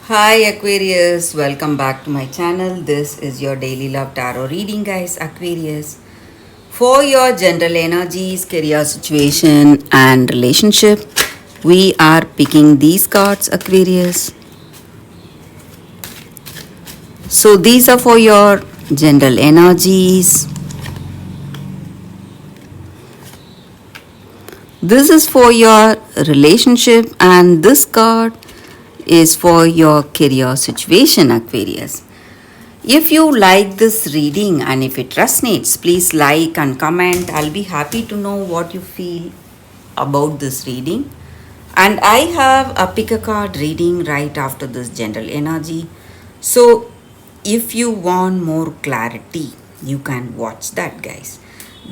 Hi Aquarius, welcome back to my channel. This is your daily love tarot reading, guys. Aquarius, for your general energies, career situation, and relationship, we are picking these cards, Aquarius. So, these are for your general energies. This is for your relationship, and this card is for your career situation, Aquarius. If you like this reading and if it resonates, please like and comment. I'll be happy to know what you feel about this reading. And I have a pick a card reading right after this general energy. So if you want more clarity, you can watch that, guys.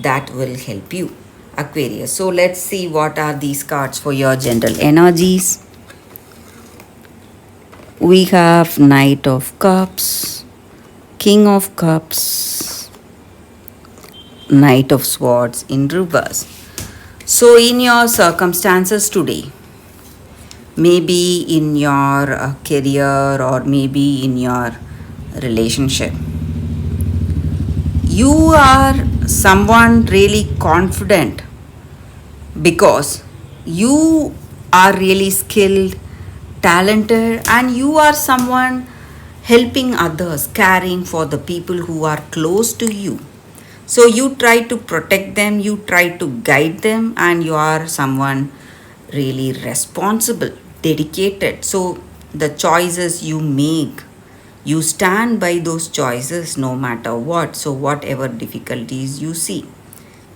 That will help you, Aquarius. So let's see what are these cards for your general energies. We have Knight of Cups, King of Cups, Knight of Swords in reverse. So, in your circumstances today, maybe in your career or maybe in your relationship, you are someone really confident because you are really skilled, talented, and you are someone helping others, caring for the people who are close to you. So you try to protect them, you try to guide them, and you are someone really responsible, dedicated. So the choices you make, you stand by those choices no matter what. So, whatever difficulties you see,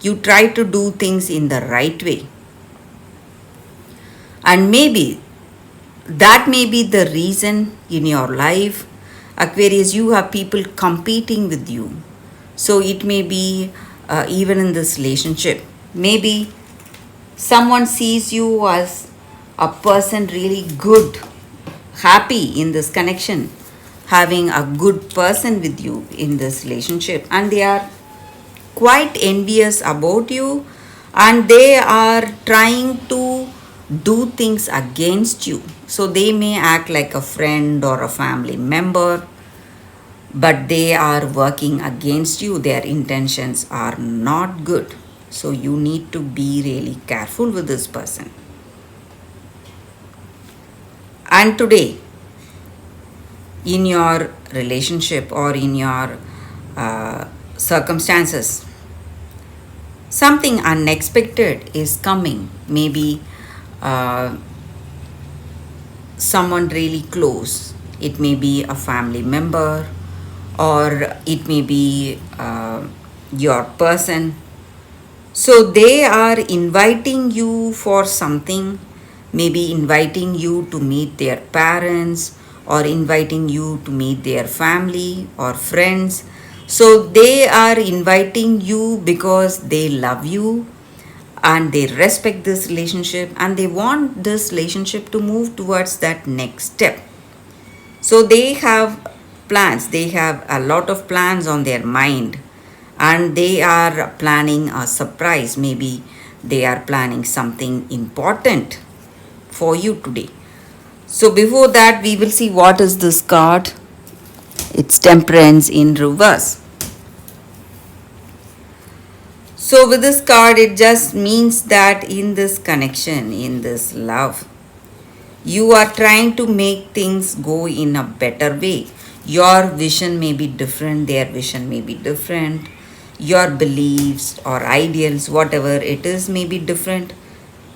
you try to do things in the right way. And maybe that may be the reason in your life, Aquarius, you have people competing with you. So it may be even in this relationship, maybe someone sees you as a person really good, happy in this connection, having a good person with you in this relationship, and they are quite envious about you and they are trying to do things against you. So they may act like a friend or a family member, but they are working against you. Their intentions are not good. So you need to be really careful with this person. And today, in your relationship or in your circumstances, something unexpected is coming. Maybe uh, someone really close. It may be a family member or it may be your person. So they are inviting you for something, maybe inviting you to meet their parents or inviting you to meet their family or friends. So they are inviting you because they love you and they respect this relationship and they want this relationship to move towards that next step. So they have plans, they have a lot of plans on their mind and they are planning a surprise. Maybe they are planning something important for you today. So before that, we will see what is this card. It's Temperance in reverse. So with this card, it just means that in this connection, in this love, you are trying to make things go in a better way. Your vision may be different, their vision may be different, your beliefs or ideals, whatever it is, may be different,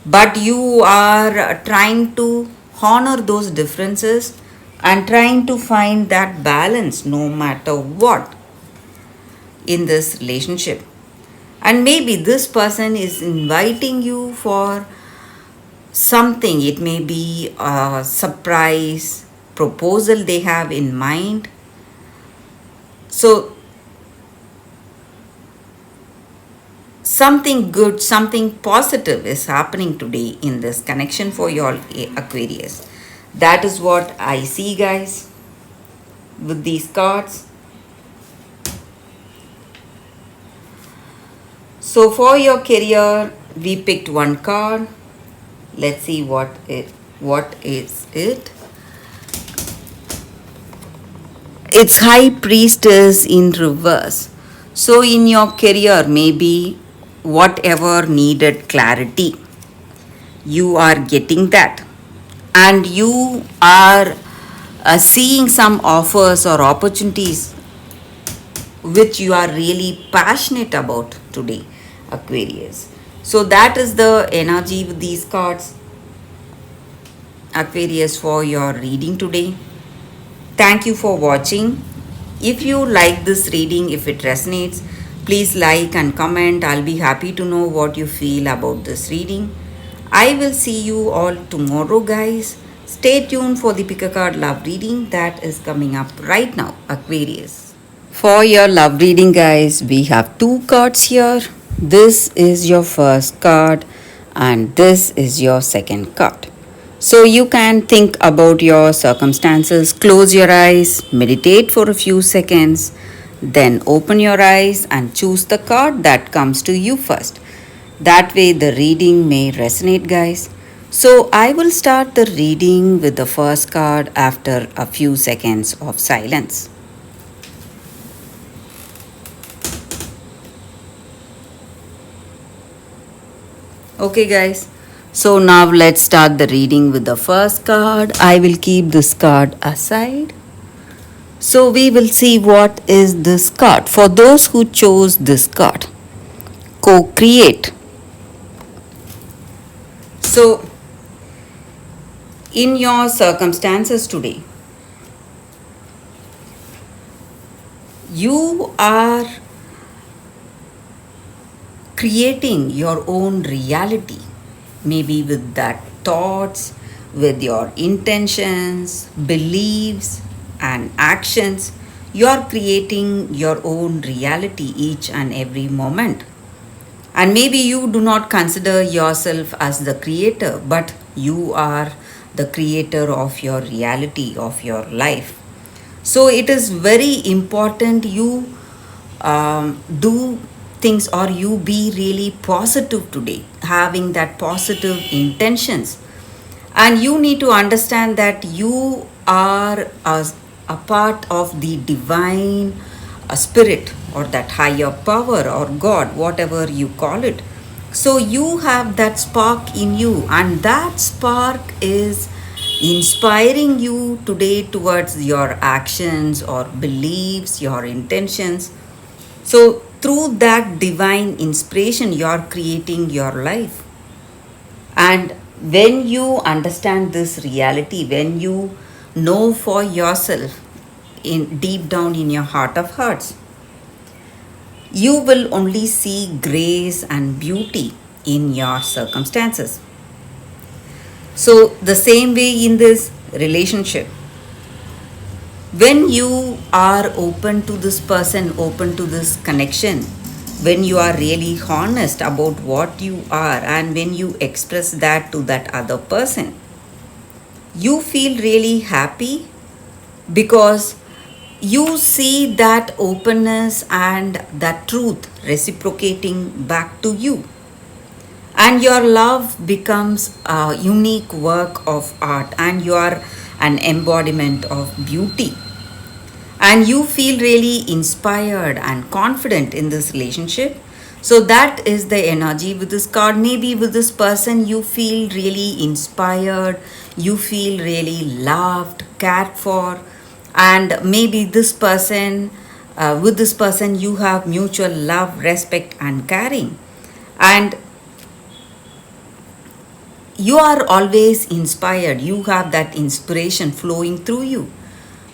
but you are trying to honor those differences and trying to find that balance no matter what in this relationship. And maybe this person is inviting you for something. It may be a surprise proposal they have in mind. So something good, something positive is happening today in this connection for your Aquarius. That is what I see, guys, with these cards. So for your career, we picked one card. Let's see what is it. It's High Priestess in reverse. So, in your career, maybe whatever needed clarity, you are getting that. And you are seeing some offers or opportunities which you are really passionate about today, Aquarius. So, that is the energy with these cards, Aquarius, for your reading today. Thank you for watching. If you like this reading, if it resonates, please like and comment. I'll be happy to know what you feel about this reading. I will see you all tomorrow, guys. Stay tuned for the pick a card love reading that is coming up right now, Aquarius. For your love reading, guys, we have two cards here. This is your first card, and this is your second card. So you can think about your circumstances, close your eyes, meditate for a few seconds, then open your eyes and choose the card that comes to you first. That way, the reading may resonate, guys. So, I will start the reading with the first card after a few seconds of silence. Okay, guys. So, now let's start the reading with the first card. I will keep this card aside. So, we will see what is this card. For those who chose this card, co create. So, in your circumstances today, you are creating your own reality, maybe with that thoughts, with your intentions, beliefs, and actions. You are creating your own reality each and every moment. And maybe you do not consider yourself as the creator, but you are the creator of your reality, of your life. So it is very important you do things or you be really positive today, having that positive intentions. And you need to understand that you are a part of the divine spirit or that higher power or God, whatever you call it. So you have that spark in you, and that spark is inspiring you today towards your actions or beliefs, your intentions. So, through that divine inspiration, you're creating your life. And when you understand this reality, when you know for yourself in deep down in your heart of hearts, you will only see grace and beauty in your circumstances. So, the same way in this relationship, when you are open to this person, open to this connection, when you are really honest about what you are and when you express that to that other person, you feel really happy because you see that openness and that truth reciprocating back to you. And your love becomes a unique work of art, and you are an embodiment of beauty. And you feel really inspired and confident in this relationship. So, that is the energy with this card. Maybe with this person, you feel really inspired, you feel really loved, cared for, and maybe this person, with this person, you have mutual love, respect, and caring. And you are always inspired, you have that inspiration flowing through you,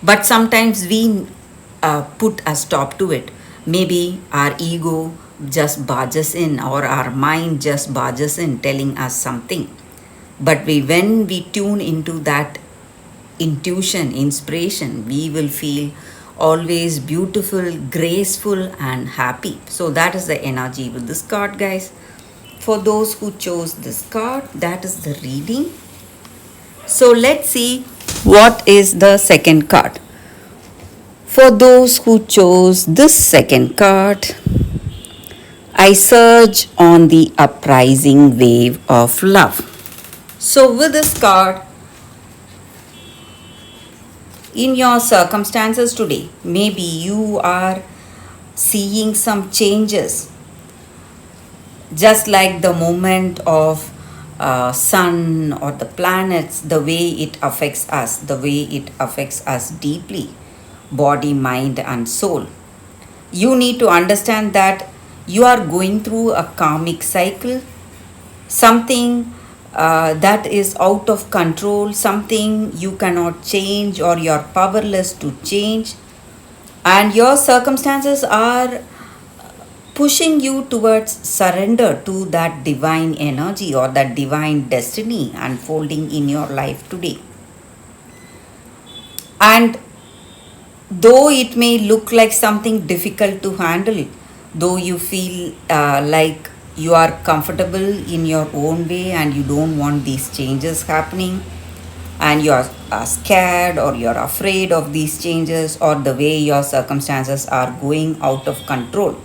but sometimes we put a stop to it. Maybe our ego just barges in or our mind just barges in telling us something, but when we tune into that intuition, inspiration, we will feel always beautiful, graceful, and happy. So that is the energy with this card, guys. For those who chose this card, that is the reading. So let's see what is the second card. For those who chose this second card, I surge on the uprising wave of love. So with this card, in your circumstances today. Maybe you are seeing some changes, just like the movement of sun or the planets, the way it affects us, the way it affects us deeply, body, mind, and soul. You need to understand that you are going through a karmic cycle, something that is out of control, something you cannot change or you're powerless to change, and your circumstances are pushing you towards surrender to that divine energy or that divine destiny unfolding in your life today. And though it may look like something difficult to handle, though you feel like you are comfortable in your own way and you don't want these changes happening, and you are scared or you're afraid of these changes or the way your circumstances are going out of control,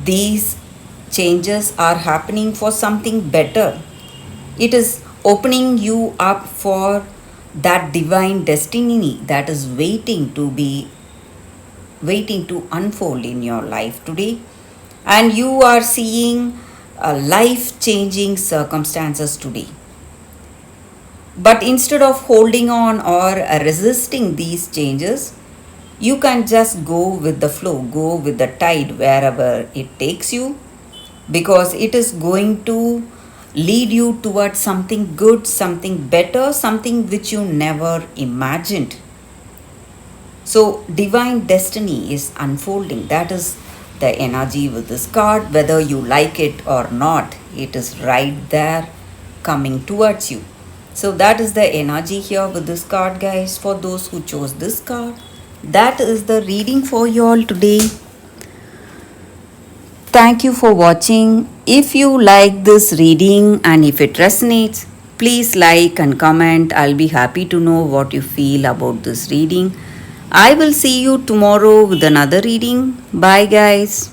these changes are happening for something better. It is opening you up for that divine destiny that is waiting to unfold in your life today. And you are seeing life changing circumstances today. But instead of holding on or resisting these changes, you can just go with the flow, go with the tide wherever it takes you, because it is going to lead you towards something good, something better, something which you never imagined. So, divine destiny is unfolding. That is the energy with this card. Whether you like it or not, it is right there coming towards you. So, that is the energy here with this card, guys. For those who chose this card, that is the reading for you all today. Thank you for watching. If you like this reading and if it resonates, please like and comment. I'll be happy to know what you feel about this reading. I will see you tomorrow with another reading. Bye, guys.